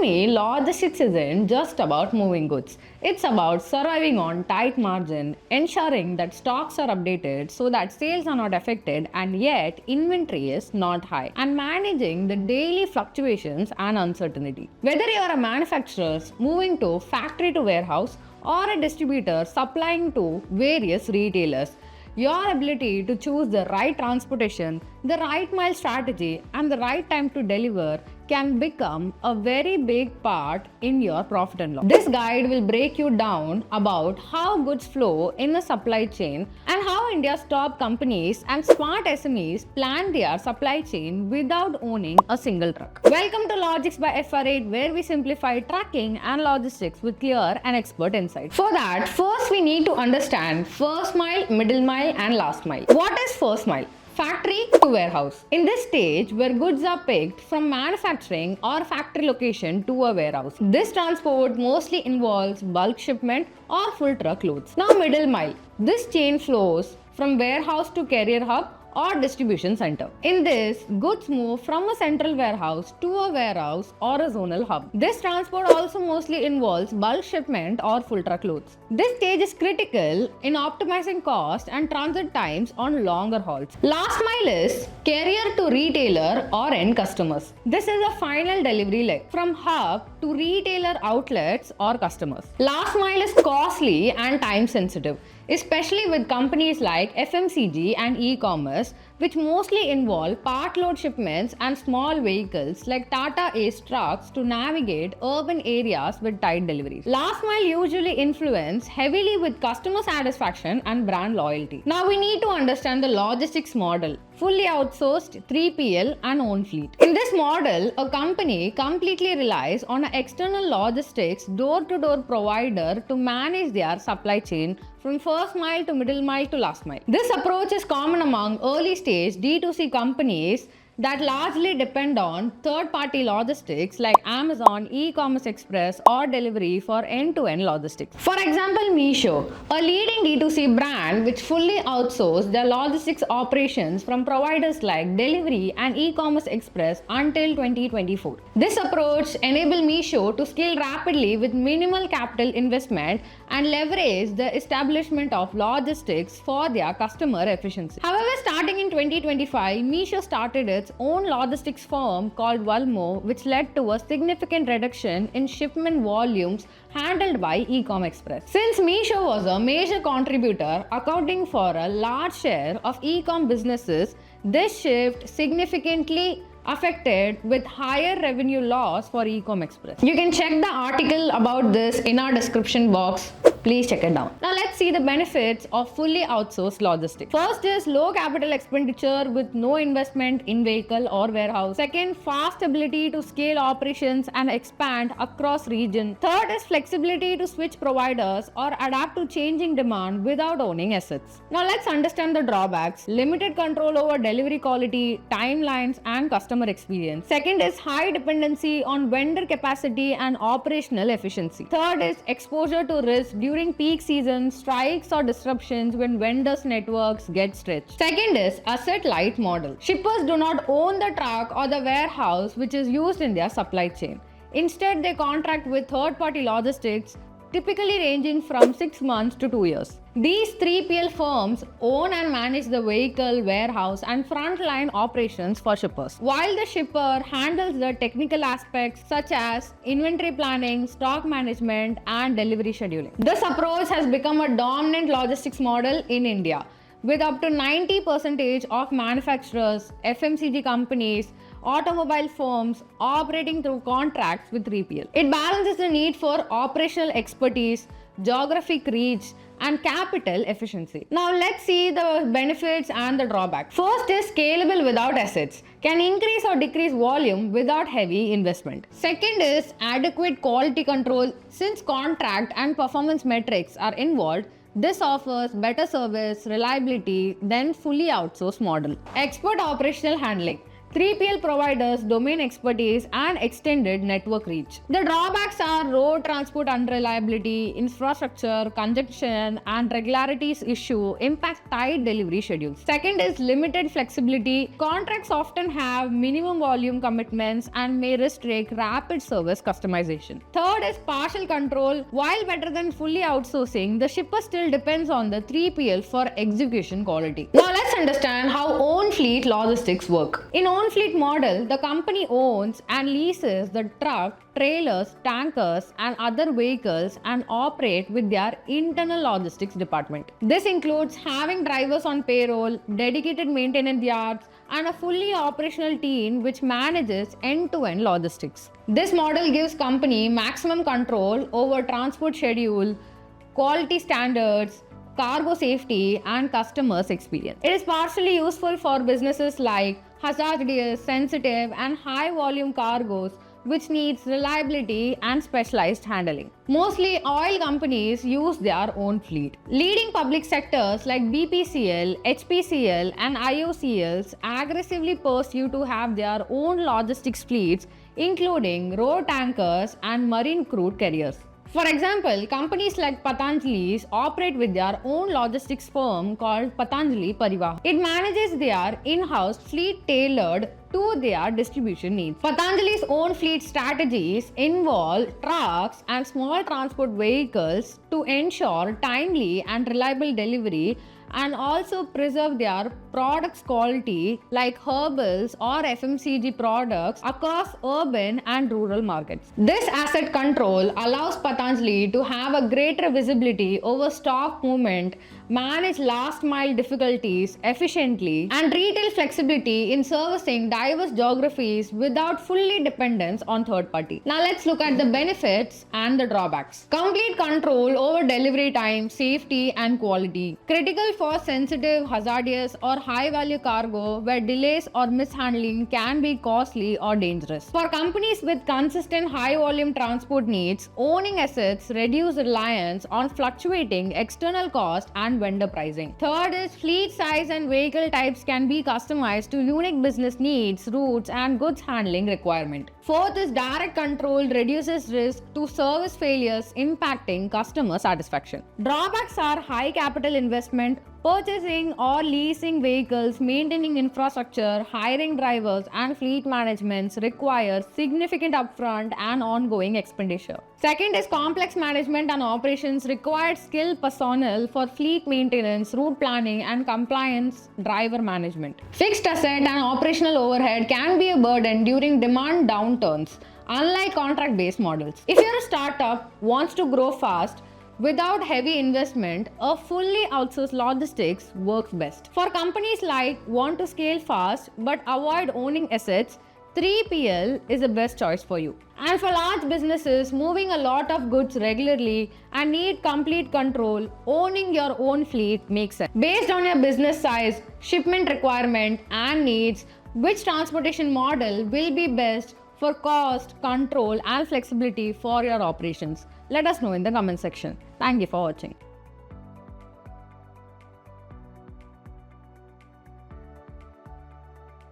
me, logistics isn't just about moving goods. It's about surviving on tight margin, ensuring that stocks are updated so that sales are not affected and yet inventory is not high, and managing the daily fluctuations and uncertainty. Whether you are a manufacturer moving to factory to warehouse or a distributor supplying to various retailers, your ability to choose the right transportation, the right mile strategy, and the right time to deliver can become a very big part in your profit and loss. This guide will break you down about how goods flow in the supply chain and how India's top companies and smart SMEs plan their supply chain without owning a single truck. Welcome to Logics by FR8, where we simplify tracking and logistics with clear and expert insight. For that, first we need to understand first mile, middle mile, and last mile. What is first mile? Factory to warehouse. In this stage where goods are picked from manufacturing or factory location to a warehouse. This transport mostly involves bulk shipment or full truckloads. Now middle mile. This chain flows from warehouse to carrier hub or distribution center. In this, goods move from a central warehouse to a warehouse or a zonal hub. This transport also mostly involves bulk shipment or full truckloads. This stage is critical in optimizing cost and transit times on longer hauls. Last mile is carrier to retailer or end customers. This is a final delivery leg from hub to retailer outlets or customers. Last mile is costly and time sensitive, especially with companies like FMCG and e-commerce, which mostly involve part load shipments and small vehicles like Tata Ace trucks to navigate urban areas with tight deliveries. Last mile usually influence heavily with customer satisfaction and brand loyalty. Now we need to understand the logistics model. Fully outsourced 3PL and own fleet. In this model, a company completely relies on an external logistics door-to-door provider to manage their supply chain from first mile to middle mile to last mile. This approach is common among early stage D2C companies that largely depend on third-party logistics like Amazon, e-commerce express, or delivery for end-to-end logistics. For example, Meesho, a leading D2C brand which fully outsourced their logistics operations from providers like Delivery and e-commerce express until 2024. This approach enabled Meesho to scale rapidly with minimal capital investment and leverage the establishment of logistics for their customer efficiency. However, starting in 2025, Meesho started its own logistics firm called Valmo, which led to a significant reduction in shipment volumes handled by e-com express. Since Meesho was a major contributor, accounting for a large share of e-com businesses, this shift significantly affected with higher revenue loss for e-com express. You can check the article about this in our description box. Please check it down. Now let's see the benefits of fully outsourced logistics. First is low capital expenditure with no investment in vehicle or warehouse. Second, fast ability to scale operations and expand across region. Third is flexibility to switch providers or adapt to changing demand without owning assets. Now let's understand the drawbacks. Limited control over delivery quality, timelines, and customer experience. Second is high dependency on vendor capacity and operational efficiency. Third is exposure to risk during peak season, strikes or disruptions when vendors' networks get stretched. Second is asset light model. Shippers do not own the truck or the warehouse which is used in their supply chain. Instead, they contract with third-party logistics, typically ranging from 6 months to 2 years. These 3PL firms own and manage the vehicle, warehouse, and frontline operations for shippers, while the shipper handles the technical aspects such as inventory planning, stock management, and delivery scheduling. This approach has become a dominant logistics model in India, with up to 90% of manufacturers, FMCG companies, automobile firms operating through contracts with 3PL. It balances the need for operational expertise, geographic reach, and capital efficiency. Now let's see the benefits and the drawbacks. First is scalable without assets. Can increase or decrease volume without heavy investment. Second is adequate quality control. Since contract and performance metrics are involved, this offers better service, reliability than fully outsourced model. Expert operational handling. 3PL providers domain expertise and extended network reach. The drawbacks are road transport unreliability, infrastructure, congestion, and regularities issue impact tight delivery schedules. Second is limited flexibility. Contracts often have minimum volume commitments and may restrict rapid service customization. Third is partial control. While better than fully outsourcing, the shipper still depends on the 3PL for execution quality. Now let's understand how own fleet logistics work. In own fleet model, the company owns and leases the truck, trailers, tankers, and other vehicles and operate with their internal logistics department. This includes having drivers on payroll, dedicated maintenance yards, and a fully operational team which manages end-to-end logistics. This model gives company maximum control over transport schedule, quality standards, cargo safety, and customers' experience. It is partially useful for businesses like hazardous, sensitive, and high volume cargoes which needs reliability and specialized handling. Mostly oil companies use their own fleet. Leading public sectors like BPCL, HPCL, and IOCLs aggressively pursue to have their own logistics fleets, including road tankers and marine crude carriers. For example, companies like Patanjali's operate with their own logistics firm called Patanjali Parivahan. It manages their in-house fleet tailored to their distribution needs. Patanjali's own fleet strategies involve trucks and small transport vehicles to ensure timely and reliable delivery and also preserve their products quality like herbals or FMCG products across urban and rural markets. This asset control allows Patanjali to have a greater visibility over stock movement, manage last mile difficulties efficiently, and retail flexibility in servicing diverse geographies without fully dependence on third party. Now let's look at the benefits and the drawbacks. Complete control over delivery time, safety, and quality. Critical for sensitive, hazardous, or high value cargo where delays or mishandling can be costly or dangerous. For companies with consistent high volume transport needs, owning assets reduce reliance on fluctuating external cost and vendor pricing. Third is fleet size and vehicle types can be customized to unique business needs, routes, and goods handling requirement. Fourth is direct control reduces risk to service failures impacting customer satisfaction. Drawbacks are high capital investment. Purchasing or leasing vehicles, maintaining infrastructure, hiring drivers, and fleet management requires significant upfront and ongoing expenditure. Second is complex management and operations required skilled personnel for fleet maintenance, route planning, and compliance driver management. Fixed asset and operational overhead can be a burden during demand downturns, unlike contract-based models. If you're a startup wants to grow fast, without heavy investment, a fully outsourced logistics works best. For companies like want to scale fast but avoid owning assets, 3PL is the best choice for you. And for large businesses moving a lot of goods regularly and need complete control, owning your own fleet makes sense. Based on your business size, shipment requirement, and needs, which transportation model will be best for cost, control, and flexibility for your operations? Let us know in the comment section. Thank you for watching.